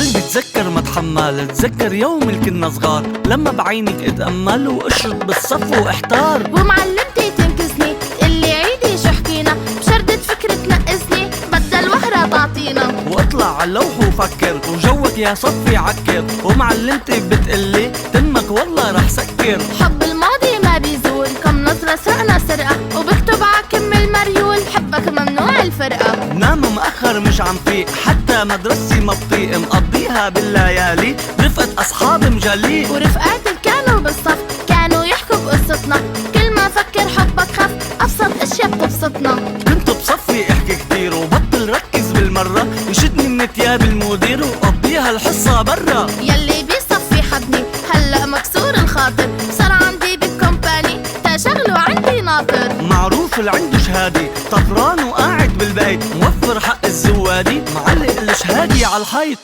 قلبي تذكر ما تحمل، تذكر يوم اللي كنا صغار، لما بعينك اتأمل واشرد بالصف واحتار. ومعلمتي تنكسني اللي عيدي شو حكينا، بشردة فكرة تنقصني بدل وهرة تعطينا. واطلع على اللوح وفكر وجوك يا صفي عكر، ومعلمتي بتقلي تمك والله رح سكر. حب الماضي ما بيزول، كم نظرة سرقنا سرقة، وبكتب عكم المريول حبك ممنوع الفرقة. نام مأخر مش عم فيق، حتى مدرستي ما بطيق، مقضيها بالليالي رفقة أصحاب مجلي. ورفقاتي كانوا بالصف كانوا يحكوا بقصتنا، كل ما فكر حبك خف أبسط أشياء بتبسطنا. كنت بصفي احكي كتير وبطل ركز بالمرة، يشدني من تياب المدير وقضيها الحصة برا. يلي بيصفي حدني هلأ مكسور الخاطر، صار عندي بالكومباني تشغله عندي ناطر. معروف اللي عنده شهادة طفران وقاعد بالبيت، موفر حق الزوادي معلق الشهادي على الحيط.